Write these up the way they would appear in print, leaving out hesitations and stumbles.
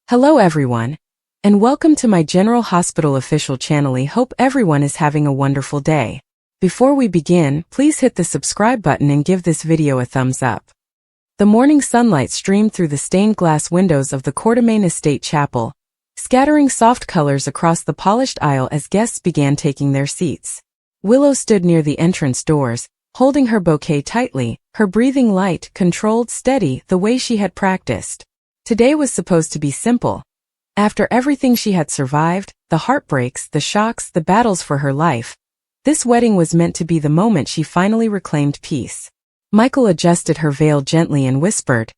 Hello everyone, and welcome to my General Hospital official channel. I hope everyone is having a wonderful day. Before we begin, please hit the subscribe button and give this video a thumbs up. The morning sunlight streamed through the stained glass windows of the Quartermain Estate Chapel, scattering soft colors across the polished aisle as guests began taking their seats. Willow stood near the entrance doors, holding her bouquet tightly, her breathing light, controlled, steady, the way she had practiced. Today was supposed to be simple. After everything she had survived, the heartbreaks, the shocks, the battles for her life, this wedding was meant to be the moment she finally reclaimed peace. Michael adjusted her veil gently and whispered,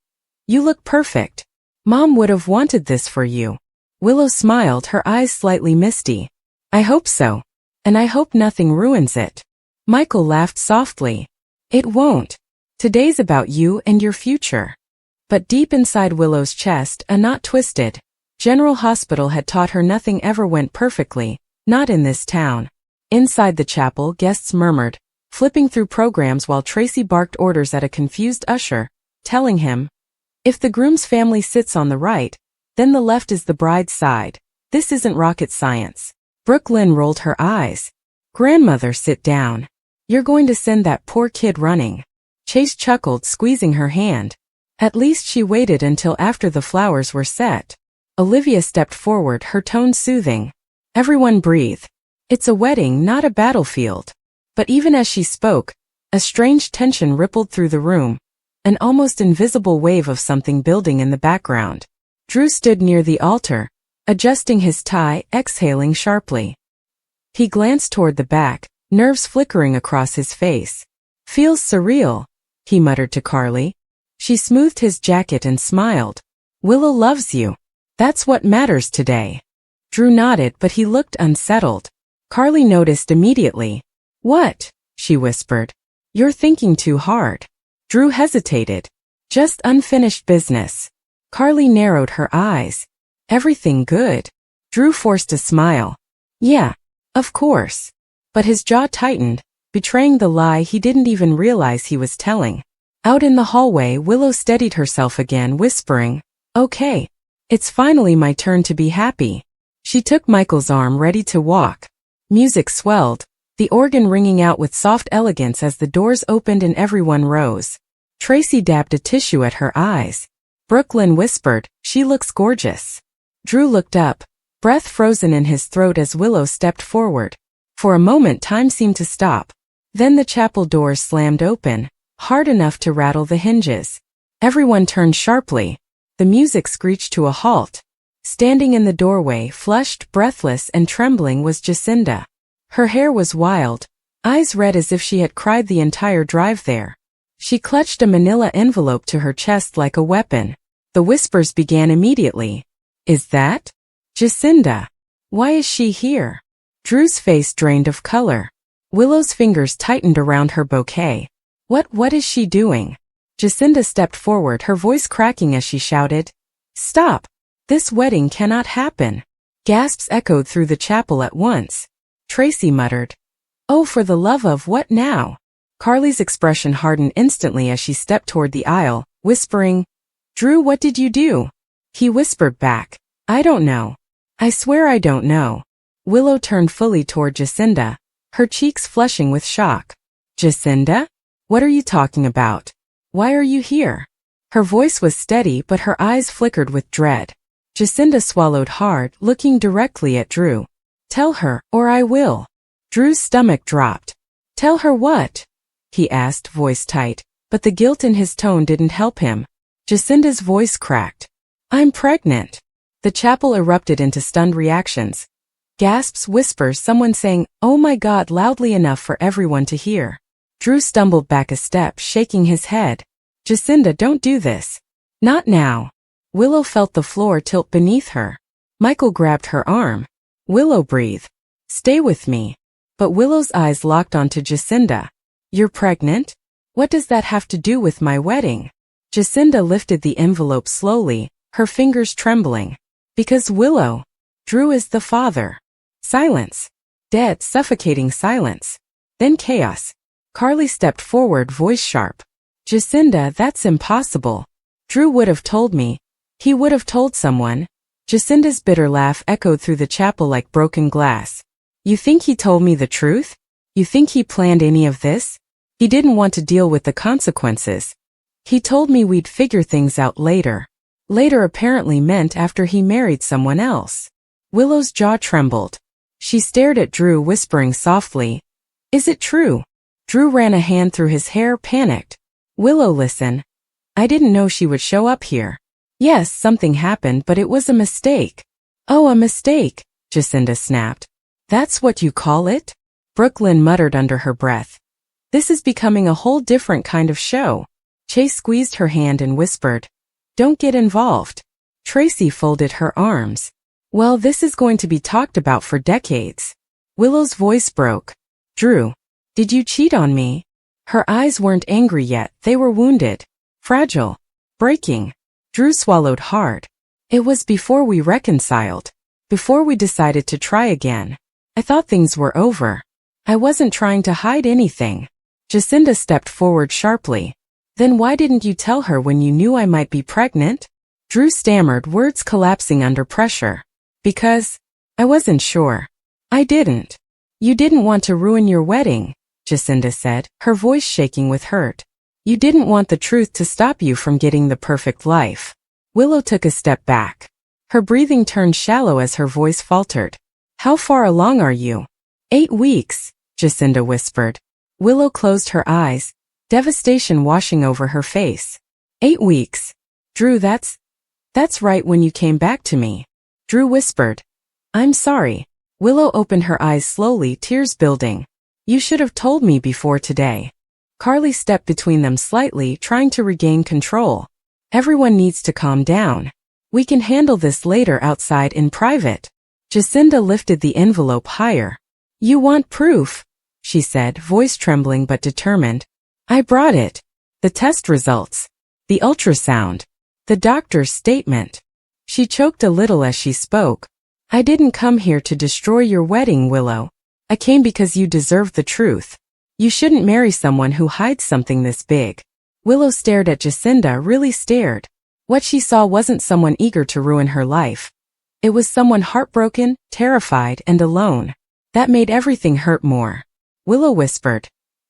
"You look perfect. Mom would have wanted this for you." Willow smiled, her eyes slightly misty. "I hope so. And I hope nothing ruins it." Michael laughed softly. "It won't. Today's about you and your future." But deep inside Willow's chest, a knot twisted. General Hospital had taught her nothing ever went perfectly, not in this town. Inside the chapel, guests murmured, flipping through programs while Tracy barked orders at a confused usher, telling him, "If the groom's family sits on the right, then the left is the bride's side. This isn't rocket science." Brooklyn rolled her eyes. "Grandmother, sit down. You're going to send that poor kid running." Chase chuckled, squeezing her hand. At least she waited until after the flowers were set. Olivia stepped forward, her tone soothing. "Everyone breathe. It's a wedding, not a battlefield." But even as she spoke, a strange tension rippled through the room, an almost invisible wave of something building in the background. Drew stood near the altar, adjusting his tie, exhaling sharply. He glanced toward the back, nerves flickering across his face. "Feels surreal," he muttered to Carly. She smoothed his jacket and smiled. "Willow loves you. That's what matters today." Drew nodded, but he looked unsettled. Carly noticed immediately. "What?" she whispered. "You're thinking too hard." Drew hesitated. "Just unfinished business." Carly narrowed her eyes. "Everything good?" Drew forced a smile. "Yeah, of course." But his jaw tightened, betraying the lie he didn't even realize he was telling. Out in the hallway, Willow steadied herself again, whispering, "Okay. It's finally my turn to be happy." She took Michael's arm, ready to walk. Music swelled, the organ ringing out with soft elegance as the doors opened and everyone rose. Tracy dabbed a tissue at her eyes. Brooklyn whispered, "She looks gorgeous." Drew looked up, breath frozen in his throat as Willow stepped forward. For a moment time seemed to stop. Then the chapel doors slammed open, hard enough to rattle the hinges. Everyone turned sharply. The music screeched to a halt. Standing in the doorway, flushed, breathless, and trembling, was Jacinda. Her hair was wild, eyes red as if she had cried the entire drive there. She clutched a manila envelope to her chest like a weapon. The whispers began immediately. "Is that Jacinda? Why is she here?" Drew's face drained of color. Willow's fingers tightened around her bouquet. What is she doing?" Jacinda stepped forward, her voice cracking as she shouted, "Stop! This wedding cannot happen." Gasps echoed through the chapel at once. Tracy muttered, "Oh, for the love of what now?" Carly's expression hardened instantly as she stepped toward the aisle, whispering, "Drew, what did you do?" He whispered back, "I don't know. I swear I don't know." Willow turned fully toward Jacinda, her cheeks flushing with shock. "Jacinda? What are you talking about? Why are you here?" Her voice was steady, but her eyes flickered with dread. Jacinda swallowed hard, looking directly at Drew. "Tell her, or I will." Drew's stomach dropped. "Tell her what?" he asked, voice tight, but the guilt in his tone didn't help him. Jacinda's voice cracked. "I'm pregnant." The chapel erupted into stunned reactions. Gasps, whispers, someone saying, "Oh my God," loudly enough for everyone to hear. Drew stumbled back a step, shaking his head. "Jacinda, don't do this. Not now." Willow felt the floor tilt beneath her. Michael grabbed her arm. "Willow, breathe. Stay with me." But Willow's eyes locked onto Jacinda. "You're pregnant? What does that have to do with my wedding?" Jacinda lifted the envelope slowly, her fingers trembling. "Because Willow, Drew is the father." Silence. Dead, suffocating silence. Then chaos. Carly stepped forward, voice sharp. "Jacinda, that's impossible. Drew would have told me. He would have told someone. Jacinda's bitter laugh echoed through the chapel like broken glass. You think he told me the truth? You think he planned any of this? He didn't want to deal with the consequences. He told me we'd figure things out later. Later apparently meant after he married someone else. Willow's jaw trembled. She stared at Drew, whispering softly, "Is it true?" Drew ran a hand through his hair, panicked. "Willow, listen. I didn't know she would show up here. Yes, something happened, but it was a mistake." "Oh, a mistake," Jacinda snapped. "That's what you call it?" Brooklyn muttered under her breath. "This is becoming a whole different kind of show." Chase squeezed her hand and whispered, "Don't get involved." Tracy folded her arms. "Well, this is going to be talked about for decades." Willow's voice broke. "Drew, did you cheat on me?" Her eyes weren't angry yet, they were wounded, fragile, breaking. Drew swallowed hard. "It was before we reconciled. Before we decided to try again. I thought things were over. I wasn't trying to hide anything." Jacinda stepped forward sharply. "Then why didn't you tell her when you knew I might be pregnant?" Drew stammered, words collapsing under pressure. "Because I wasn't sure. I didn't." "You didn't want to ruin your wedding," Jacinda said, her voice shaking with hurt. "You didn't want the truth to stop you from getting the perfect life." Willow took a step back. Her breathing turned shallow as her voice faltered. "How far along are you?" 8 weeks, Jacinda whispered. Willow closed her eyes, devastation washing over her face. 8 weeks. "Drew, that's right when you came back to me." Drew whispered, "I'm sorry." Willow opened her eyes slowly, tears building. "You should have told me before today." Carly stepped between them slightly, trying to regain control. "Everyone needs to calm down. We can handle this later outside in private." Jacinda lifted the envelope higher. "You want proof?" she said, voice trembling but determined. "I brought it. The test results. The ultrasound. The doctor's statement." She choked a little as she spoke. "I didn't come here to destroy your wedding, Willow. I came because you deserve the truth. You shouldn't marry someone who hides something this big." Willow stared at Jacinda, really stared. What she saw wasn't someone eager to ruin her life. It was someone heartbroken, terrified, and alone. That made everything hurt more. Willow whispered,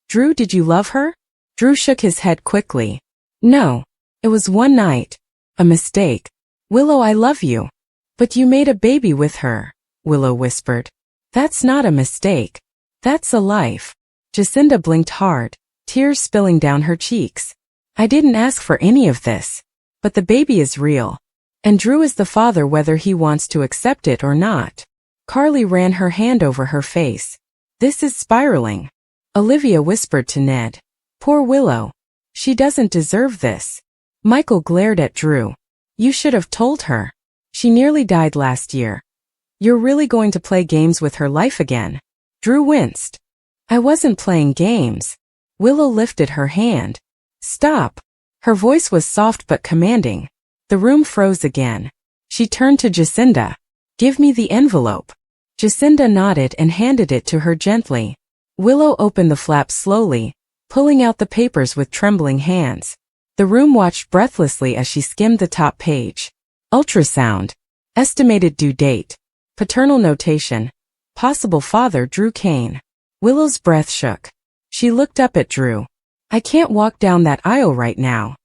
"Drew, did you love her?" Drew shook his head quickly. "No. It was one night. A mistake." "Willow, I love you." "But you made a baby with her," Willow whispered. "That's not a mistake. That's a life." Jacinda blinked hard, tears spilling down her cheeks. "I didn't ask for any of this. But the baby is real. And Drew is the father whether he wants to accept it or not." Carly ran her hand over her face. "This is spiraling." Olivia whispered to Ned, "Poor Willow. She doesn't deserve this." Michael glared at Drew. "You should have told her. She nearly died last year. You're really going to play games with her life again?" Drew winced. "I wasn't playing games." Willow lifted her hand. "Stop." Her voice was soft but commanding. The room froze again. She turned to Jacinda. "Give me the envelope." Jacinda nodded and handed it to her gently. Willow opened the flap slowly, pulling out the papers with trembling hands. The room watched breathlessly as she skimmed the top page. Ultrasound. Estimated due date. Paternal notation. Possible father Drew Kane. Willow's breath shook. She looked up at Drew. "I can't walk down that aisle right now."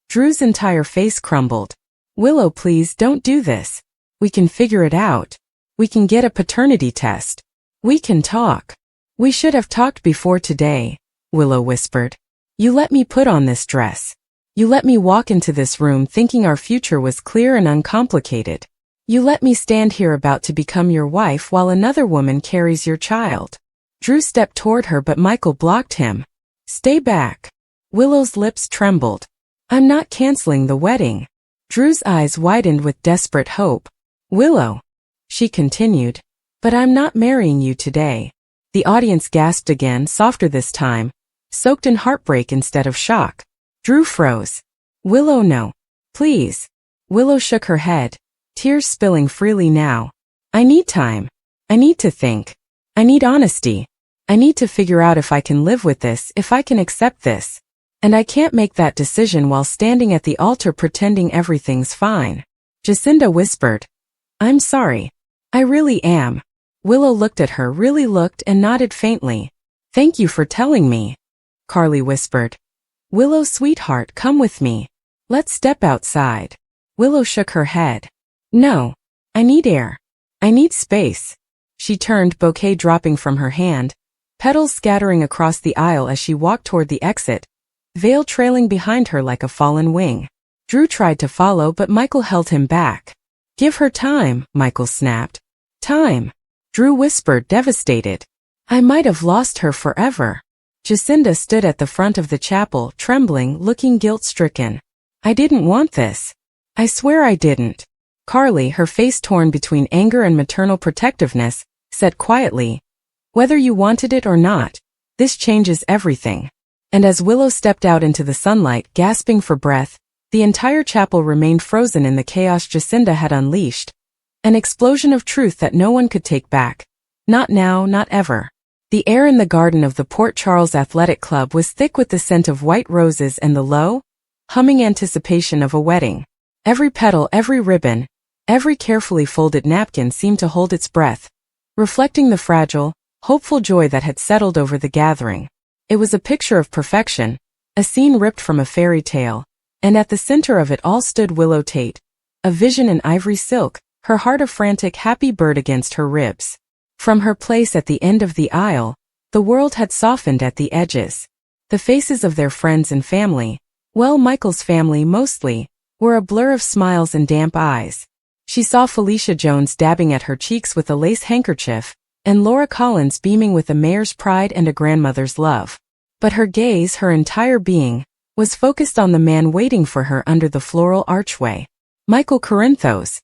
Drew's entire face crumbled. "Willow, please don't do this. We can figure it out. We can get a paternity test. We can talk." "We should have talked before today," Willow whispered. "You let me put on this dress. You let me walk into this room thinking our future was clear and uncomplicated. You let me stand here about to become your wife while another woman carries your child." Drew stepped toward her but Michael blocked him. "Stay back." Willow's lips trembled. "I'm not canceling the wedding." Drew's eyes widened with desperate hope. "Willow," she continued, "but I'm not marrying you today." The audience gasped again, softer this time, soaked in heartbreak instead of shock. Drew froze. "Willow, no. Please." Willow shook her head, tears spilling freely now. "I need time. I need to think. I need honesty. I need to figure out if I can live with this, if I can accept this. And I can't make that decision while standing at the altar pretending everything's fine." Jacinda whispered, I'm sorry. I really am. Willow looked at her, really looked, and nodded faintly. Thank you for telling me. Carly whispered. Willow, sweetheart, come with me. Let's step outside. Willow shook her head. No. I need air. I need space. She turned, bouquet dropping from her hand, petals scattering across the aisle as she walked toward the exit, veil trailing behind her like a fallen wing. Drew tried to follow, but Michael held him back. Give her time, Michael snapped. Time. Drew whispered, devastated. I might have lost her forever. Jacinda stood at the front of the chapel, trembling, looking guilt-stricken. I didn't want this. I swear I didn't. Carly, her face torn between anger and maternal protectiveness, said quietly, whether you wanted it or not, this changes everything. And as Willow stepped out into the sunlight, gasping for breath, the entire chapel remained frozen in the chaos Jacinda had unleashed. An explosion of truth that no one could take back. Not now, not ever. The air in the garden of the Port Charles Athletic Club was thick with the scent of white roses and the low, humming anticipation of a wedding. Every petal, every ribbon, every carefully folded napkin seemed to hold its breath, reflecting the fragile, hopeful joy that had settled over the gathering. It was a picture of perfection, a scene ripped from a fairy tale, and at the center of it all stood Willow Tate, a vision in ivory silk, her heart a frantic happy bird against her ribs. From her place at the end of the aisle, the world had softened at the edges. The faces of their friends and family, well, Michael's family mostly, were a blur of smiles and damp eyes. She saw Felicia Jones dabbing at her cheeks with a lace handkerchief, and Laura Collins beaming with a mayor's pride and a grandmother's love. But her gaze, her entire being, was focused on the man waiting for her under the floral archway. Michael Corinthos.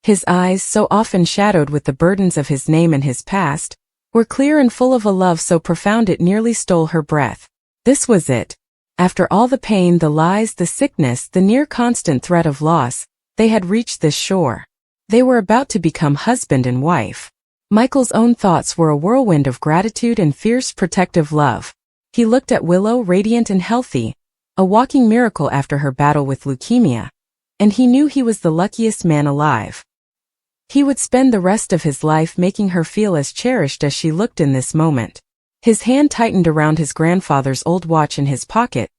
His eyes, so often shadowed with the burdens of his name and his past, were clear and full of a love so profound it nearly stole her breath. This was it. After all the pain, the lies, the sickness, the near-constant threat of loss, they had reached this shore. They were about to become husband and wife. Michael's own thoughts were a whirlwind of gratitude and fierce protective love. He looked at Willow, radiant and healthy, a walking miracle after her battle with leukemia, and he knew he was the luckiest man alive. He would spend the rest of his life making her feel as cherished as she looked in this moment. His hand tightened around his grandfather's old watch in his pocket,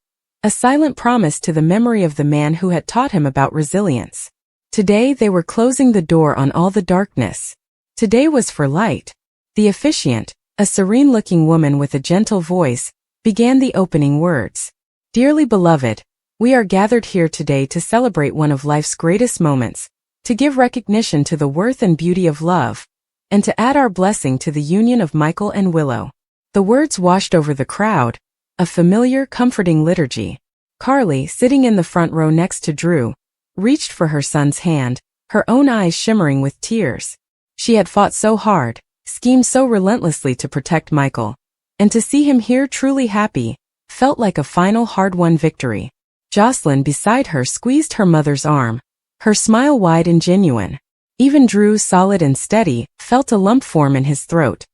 a silent promise to the memory of the man who had taught him about resilience. Today they were closing the door on all the darkness. Today was for light. The officiant, a serene-looking woman with a gentle voice, began the opening words. Dearly beloved, we are gathered here today to celebrate one of life's greatest moments, to give recognition to the worth and beauty of love, and to add our blessing to the union of Michael and Willow. The words washed over the crowd, a familiar, comforting liturgy. Carly, sitting in the front row next to Drew, reached for her son's hand, her own eyes shimmering with tears. She had fought so hard, schemed so relentlessly to protect Michael, and to see him here truly happy, felt like a final hard-won victory. Jocelyn beside her squeezed her mother's arm, her smile wide and genuine. Even Drew, solid and steady, felt a lump form in his throat.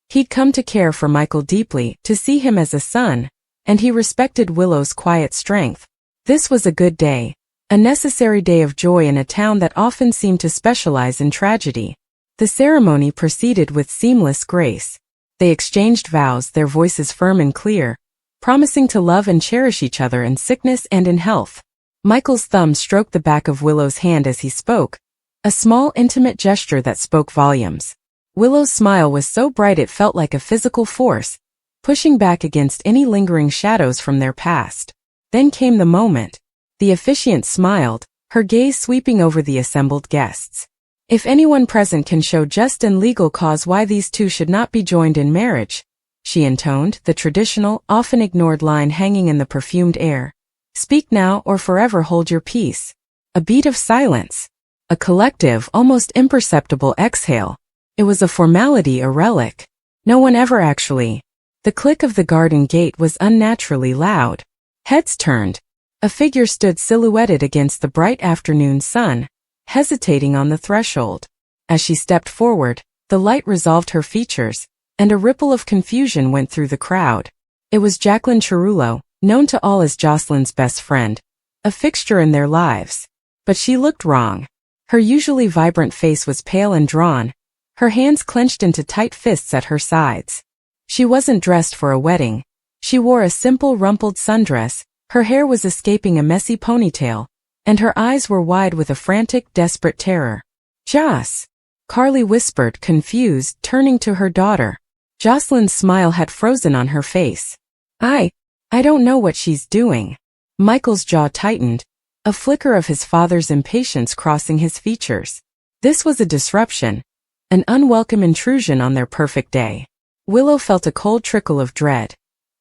He'd come to care for Michael deeply, to see him as a son, and he respected Willow's quiet strength. This was a good day, a necessary day of joy in a town that often seemed to specialize in tragedy. The ceremony proceeded with seamless grace. They exchanged vows, their voices firm and clear, promising to love and cherish each other in sickness and in health. Michael's thumb stroked the back of Willow's hand as he spoke, a small, intimate gesture that spoke volumes. Willow's smile was so bright it felt like a physical force, pushing back against any lingering shadows from their past. Then came the moment. The officiant smiled, her gaze sweeping over the assembled guests. If anyone present can show just and legal cause why these two should not be joined in marriage, she intoned, the traditional, often ignored line hanging in the perfumed air. Speak now or forever hold your peace. A beat of silence. A collective, almost imperceptible exhale. It was a formality, a relic. No one ever actually. The click of the garden gate was unnaturally loud. Heads turned. A figure stood silhouetted against the bright afternoon sun, hesitating on the threshold. As she stepped forward, the light resolved her features, and a ripple of confusion went through the crowd. It was Jacqueline Cerullo, known to all as Jocelyn's best friend, a fixture in their lives. But she looked wrong. Her usually vibrant face was pale and drawn, her hands clenched into tight fists at her sides. She wasn't dressed for a wedding. She wore a simple rumpled sundress, her hair was escaping a messy ponytail, and her eyes were wide with a frantic, desperate terror. "Joss," Carly whispered, confused, turning to her daughter. Jocelyn's smile had frozen on her face. I don't know what she's doing." Michael's jaw tightened, a flicker of his father's impatience crossing his features. This was a disruption, an unwelcome intrusion on their perfect day. Willow felt a cold trickle of dread,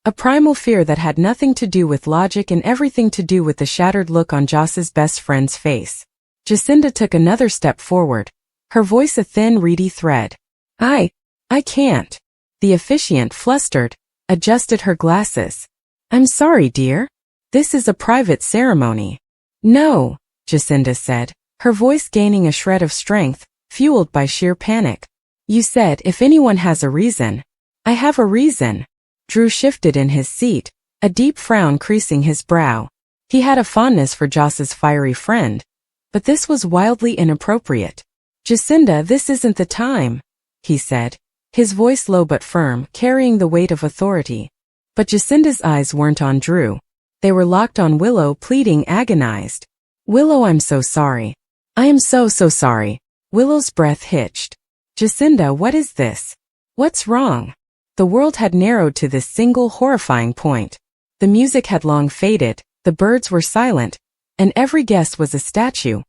a primal fear that had nothing to do with logic and everything to do with the shattered look on Joss's best friend's face. Jacinda took another step forward, her voice a thin, reedy thread. I can't." The officiant, flustered, adjusted her glasses. "I'm sorry, dear. This is a private ceremony." "No," Jacinda said, her voice gaining a shred of strength, fueled by sheer panic. "You said if anyone has a reason." "I have a reason." Drew shifted in his seat, a deep frown creasing his brow. He had a fondness for Joss's fiery friend, but this was wildly inappropriate. "Jacinda, this isn't the time," he said, his voice low but firm, carrying the weight of authority. But Jacinda's eyes weren't on Drew. They were locked on Willow, pleading, agonized. "Willow, I'm so sorry. I am so sorry." Willow's breath hitched. "Jacinda, what is this? What's wrong?" The world had narrowed to this single horrifying point. The music had long faded, the birds were silent, and every guest was a statue,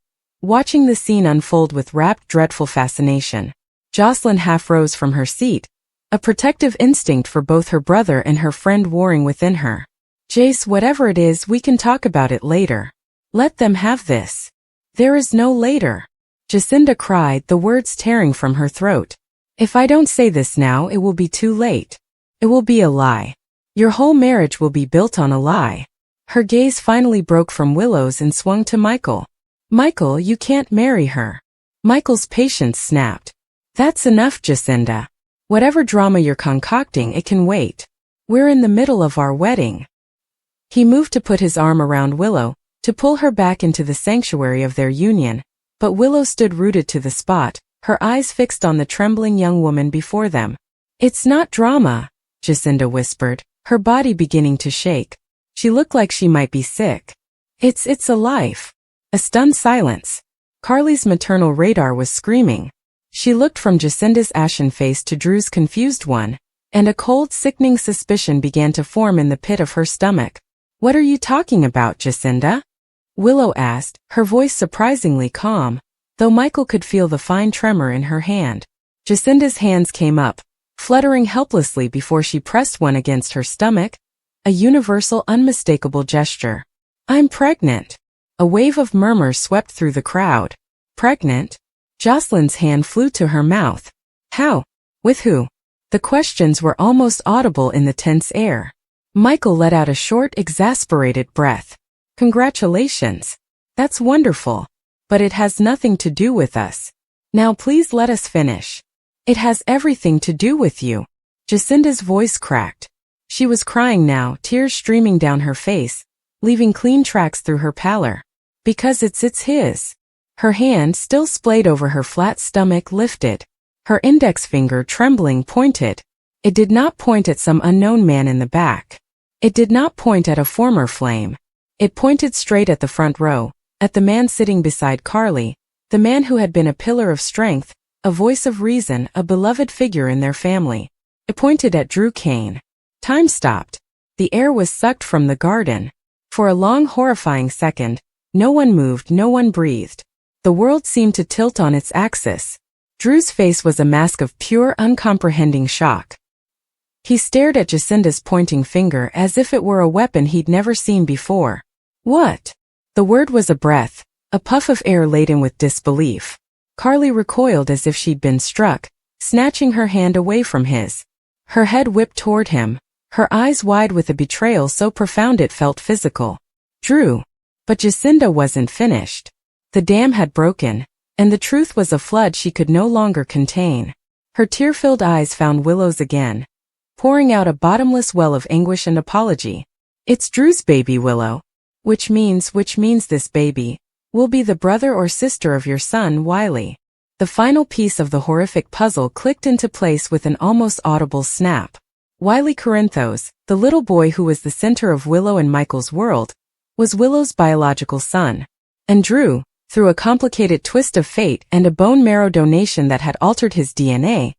watching the scene unfold with rapt, dreadful fascination. Jocelyn half rose from her seat, a protective instinct for both her brother and her friend warring within her. "Jace, whatever it is, we can talk about it later. Let them have this." "There is no later," Jacinda cried, the words tearing from her throat. "If I don't say this now, it will be too late. It will be a lie. Your whole marriage will be built on a lie." Her gaze finally broke from Willow's and swung to Michael. "Michael, you can't marry her." Michael's patience snapped. "That's enough, Jacinda. Whatever drama you're concocting, it can wait. We're in the middle of our wedding." He moved to put his arm around Willow, to pull her back into the sanctuary of their union, but Willow stood rooted to the spot, her eyes fixed on the trembling young woman before them. "It's not drama," Jacinda whispered, her body beginning to shake. She looked like she might be sick. It's a life." A stunned silence. Carly's maternal radar was screaming. She looked from Jacinda's ashen face to Drew's confused one, and a cold, sickening suspicion began to form in the pit of her stomach. "What are you talking about, Jacinda?" Willow asked, her voice surprisingly calm, though Michael could feel the fine tremor in her hand. Jacinda's hands came up, fluttering helplessly before she pressed one against her stomach, a universal, unmistakable gesture. "I'm pregnant." A wave of murmurs swept through the crowd. "Pregnant?" Jocelyn's hand flew to her mouth. "How? With who?" The questions were almost audible in the tense air. Michael let out a short, exasperated breath. "Congratulations. That's wonderful. But it has nothing to do with us. Now please let us finish." "It has everything to do with you." Jacinda's voice cracked. She was crying now, tears streaming down her face, leaving clean tracks through her pallor. "Because it's his." Her hand, still splayed over her flat stomach, lifted. Her index finger, trembling, pointed. It did not point at some unknown man in the back. It did not point at a former flame. It pointed straight at the front row, at the man sitting beside Carly, the man who had been a pillar of strength, a voice of reason, a beloved figure in their family. It pointed at Drew Kane. Time stopped. The air was sucked from the garden. For a long, horrifying second, no one moved, no one breathed. The world seemed to tilt on its axis. Drew's face was a mask of pure, uncomprehending shock. He stared at Jacinda's pointing finger as if it were a weapon he'd never seen before. "What?" The word was a breath, a puff of air laden with disbelief. Carly recoiled as if she'd been struck, snatching her hand away from his. Her head whipped toward him, her eyes wide with a betrayal so profound it felt physical. "Drew." But Jacinda wasn't finished. The dam had broken, and the truth was a flood she could no longer contain. Her tear-filled eyes found Willow's again, pouring out a bottomless well of anguish and apology. "It's Drew's baby, Willow. Which means this baby will be the brother or sister of your son, Wiley. The final piece of the horrific puzzle clicked into place with an almost audible snap. Wiley Corinthos, the little boy who was the center of Willow and Michael's world, was Willow's biological son. And Drew, through a complicated twist of fate and a bone marrow donation that had altered his DNA,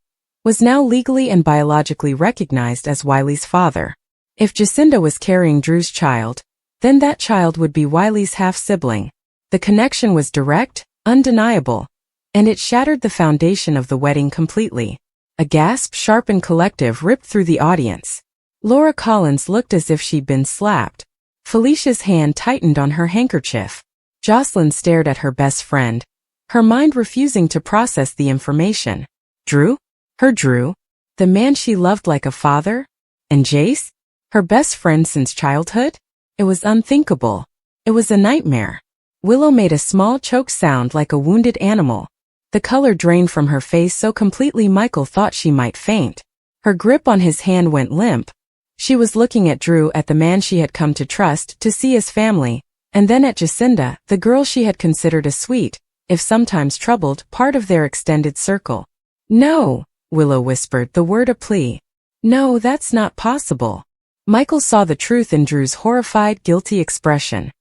was now legally and biologically recognized as Wiley's father. If Jacinda was carrying Drew's child, then that child would be Wiley's half-sibling. The connection was direct, undeniable, and it shattered the foundation of the wedding completely. A gasp, sharp and collective, ripped through the audience. Laura Collins looked as if she'd been slapped. Felicia's hand tightened on her handkerchief. Jocelyn stared at her best friend, her mind refusing to process the information. Drew? Her Drew? The man she loved like a father? And Jace? Her best friend since childhood? It was unthinkable. It was a nightmare. Willow made a small choke sound like a wounded animal. The color drained from her face so completely Michael thought she might faint. Her grip on his hand went limp. She was looking at Drew, at the man she had come to trust, to see as family, and then at Jacinda, the girl she had considered a sweet, if sometimes troubled, part of their extended circle. "No," Willow whispered, the word a plea. "No, that's not possible." Michael saw the truth in Drew's horrified, guilty expression.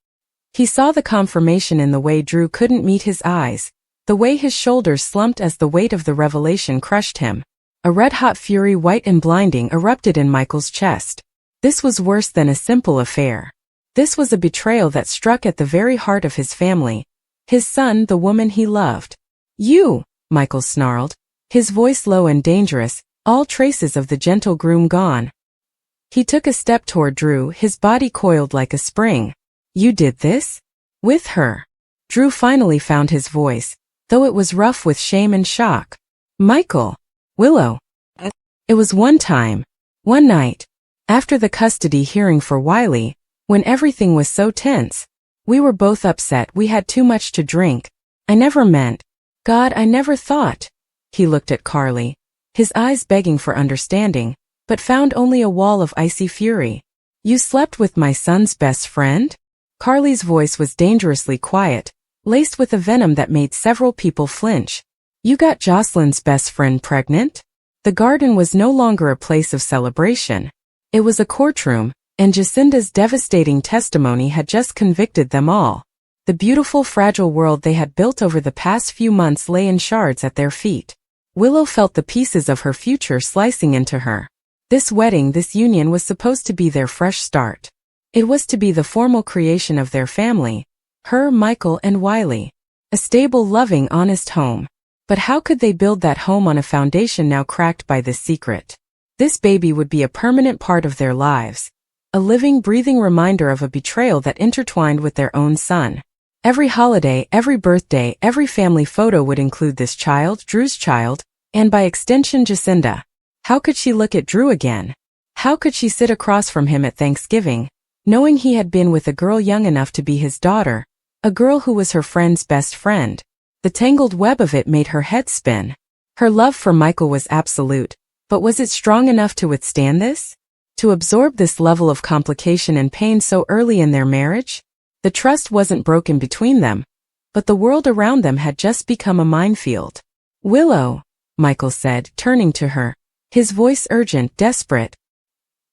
He saw the confirmation in the way Drew couldn't meet his eyes, the way his shoulders slumped as the weight of the revelation crushed him. A red-hot fury, white and blinding, erupted in Michael's chest. This was worse than a simple affair. This was a betrayal that struck at the very heart of his family, his son, the woman he loved. "You!" Michael snarled, his voice low and dangerous, all traces of the gentle groom gone. He took a step toward Drew, his body coiled like a spring. "You did this? With her?" Drew finally found his voice, though it was rough with shame and shock. "Michael." "Willow." It was one night, after the custody hearing for Wiley, when everything was so tense. We were both upset, we had too much to drink. I never meant. God, I never thought. He looked at Carly, his eyes begging for understanding, but found only a wall of icy fury. "You slept with my son's best friend?" Carly's voice was dangerously quiet, laced with a venom that made several people flinch. "You got Jocelyn's best friend pregnant?" The garden was no longer a place of celebration. It was a courtroom, and Jacinda's devastating testimony had just convicted them all. The beautiful, fragile world they had built over the past few months lay in shards at their feet. Willow felt the pieces of her future slicing into her. This wedding, this union, was supposed to be their fresh start. It was to be the formal creation of their family, her, Michael, and Wiley. A stable, loving, honest home. But how could they build that home on a foundation now cracked by this secret? This baby would be a permanent part of their lives. A living, breathing reminder of a betrayal that intertwined with their own son. Every holiday, every birthday, every family photo would include this child, Drew's child, and by extension Jacinda. How could she look at Drew again? How could she sit across from him at Thanksgiving, knowing he had been with a girl young enough to be his daughter, a girl who was her friend's best friend? The tangled web of it made her head spin. Her love for Michael was absolute, but was it strong enough to withstand this? To absorb this level of complication and pain so early in their marriage? The trust wasn't broken between them, but the world around them had just become a minefield. "Willow," Michael said, turning to her, his voice urgent, desperate.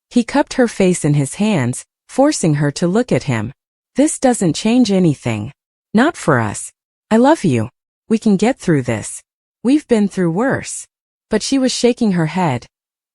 He cupped her face in his hands, forcing her to look at him. "This doesn't change anything. Not for us. I love you. We can get through this. We've been through worse." But she was shaking her head,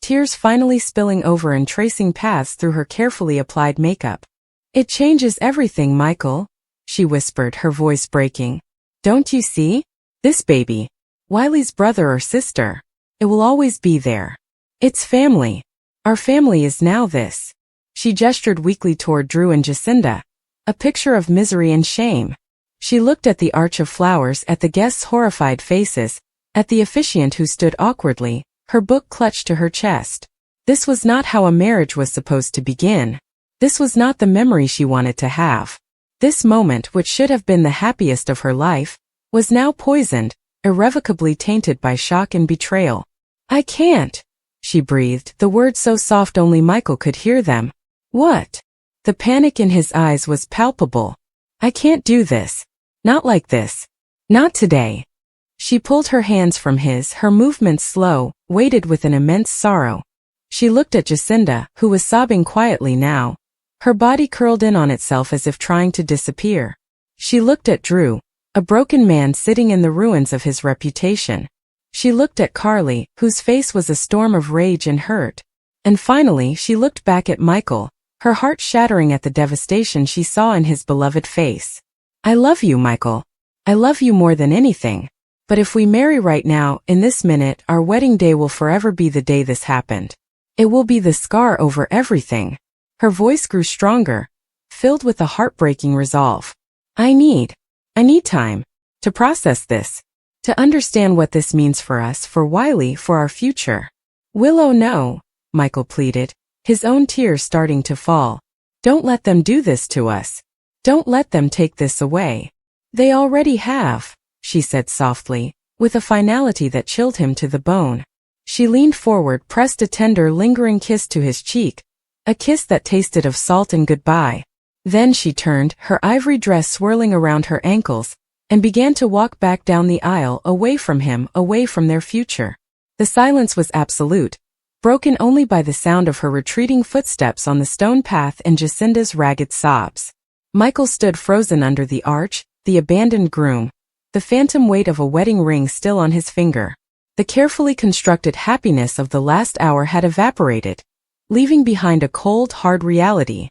tears finally spilling over and tracing paths through her carefully applied makeup. "It changes everything, Michael," she whispered, her voice breaking. "Don't you see? This baby, Wiley's brother or sister, it will always be there. It's family. Our family is now this." She gestured weakly toward Drew and Jacinda, a picture of misery and shame. She looked at the arch of flowers, at the guests' horrified faces, at the officiant who stood awkwardly, her book clutched to her chest. This was not how a marriage was supposed to begin. This was not the memory she wanted to have. This moment, which should have been the happiest of her life, was now poisoned, irrevocably tainted by shock and betrayal. "I can't," she breathed, the words so soft only Michael could hear them. "What?" The panic in his eyes was palpable. "I can't do this. Not like this. Not today. She pulled her hands from his, her movements slow, weighted with an immense sorrow. She looked at Jacinda, who was sobbing quietly now. Her body curled in on itself as if trying to disappear. She looked at Drew, a broken man sitting in the ruins of his reputation. She looked at Carly, whose face was a storm of rage and hurt. And finally she looked back at Michael, her heart shattering at the devastation she saw in his beloved face. I love you, Michael. I love you more than anything. But if we marry right now, in this minute, our wedding day will forever be the day this happened. It will be the scar over everything. Her voice grew stronger, filled with a heartbreaking resolve. I need time to process this, to understand what this means for us, for Wiley, for our future. Willow, no, Michael pleaded, his own tears starting to fall. Don't let them do this to us. Don't let them take this away. They already have, she said softly, with a finality that chilled him to the bone. She leaned forward, pressed a tender, lingering kiss to his cheek, a kiss that tasted of salt and goodbye. Then she turned, her ivory dress swirling around her ankles, and began to walk back down the aisle, away from him, away from their future. The silence was absolute, broken only by the sound of her retreating footsteps on the stone path and Jacinda's ragged sobs. Michael stood frozen under the arch, the abandoned groom, the phantom weight of a wedding ring still on his finger. The carefully constructed happiness of the last hour had evaporated, leaving behind a cold, hard reality.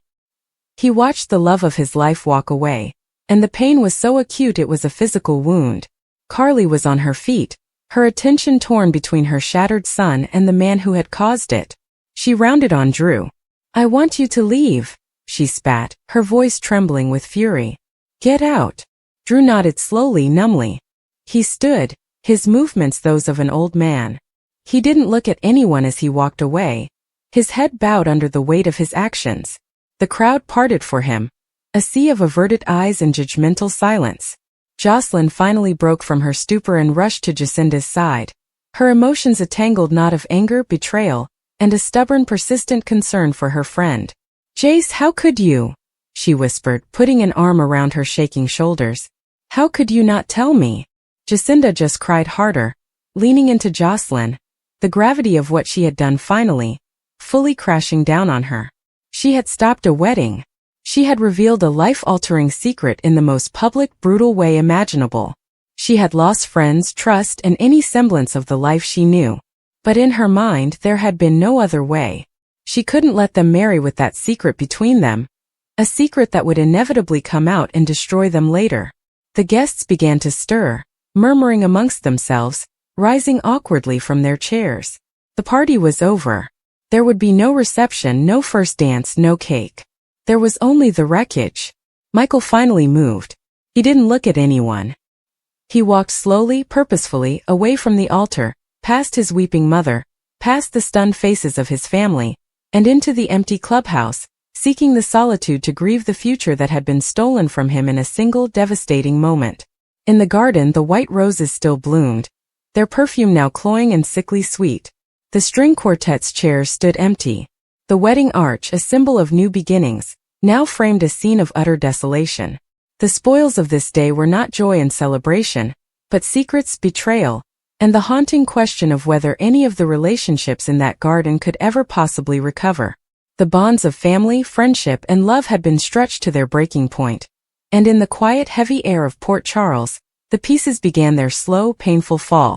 He watched the love of his life walk away, and the pain was so acute it was a physical wound. Carly was on her feet, her attention torn between her shattered son and the man who had caused it. She rounded on Drew. I want you to leave, she spat, her voice trembling with fury. Get out. Drew nodded slowly, numbly. He stood, his movements those of an old man. He didn't look at anyone as he walked away, his head bowed under the weight of his actions. The crowd parted for him, a sea of averted eyes and judgmental silence. Jocelyn finally broke from her stupor and rushed to Jacinda's side, her emotions a tangled knot of anger, betrayal, and a stubborn, persistent concern for her friend. Jace, how could you? She whispered, putting an arm around her shaking shoulders. How could you not tell me? Jacinda just cried harder, leaning into Jocelyn, the gravity of what she had done finally, fully crashing down on her. She had stopped a wedding. She had revealed a life-altering secret in the most public, brutal way imaginable. She had lost friends, trust, and any semblance of the life she knew. But in her mind there had been no other way. She couldn't let them marry with that secret between them, a secret that would inevitably come out and destroy them later. The guests began to stir, murmuring amongst themselves, rising awkwardly from their chairs. The party was over. There would be no reception, no first dance, no cake. There was only the wreckage. Michael finally moved. He didn't look at anyone. He walked slowly, purposefully, away from the altar, past his weeping mother, past the stunned faces of his family, and into the empty clubhouse, seeking the solitude to grieve the future that had been stolen from him in a single devastating moment. In the garden the white roses still bloomed, their perfume now cloying and sickly sweet. The string quartet's chairs stood empty. The wedding arch, a symbol of new beginnings, now framed a scene of utter desolation. The spoils of this day were not joy and celebration, but secrets, betrayal, and the haunting question of whether any of the relationships in that garden could ever possibly recover. The bonds of family, friendship, and love had been stretched to their breaking point, and in the quiet, heavy air of Port Charles, the pieces began their slow, painful fall.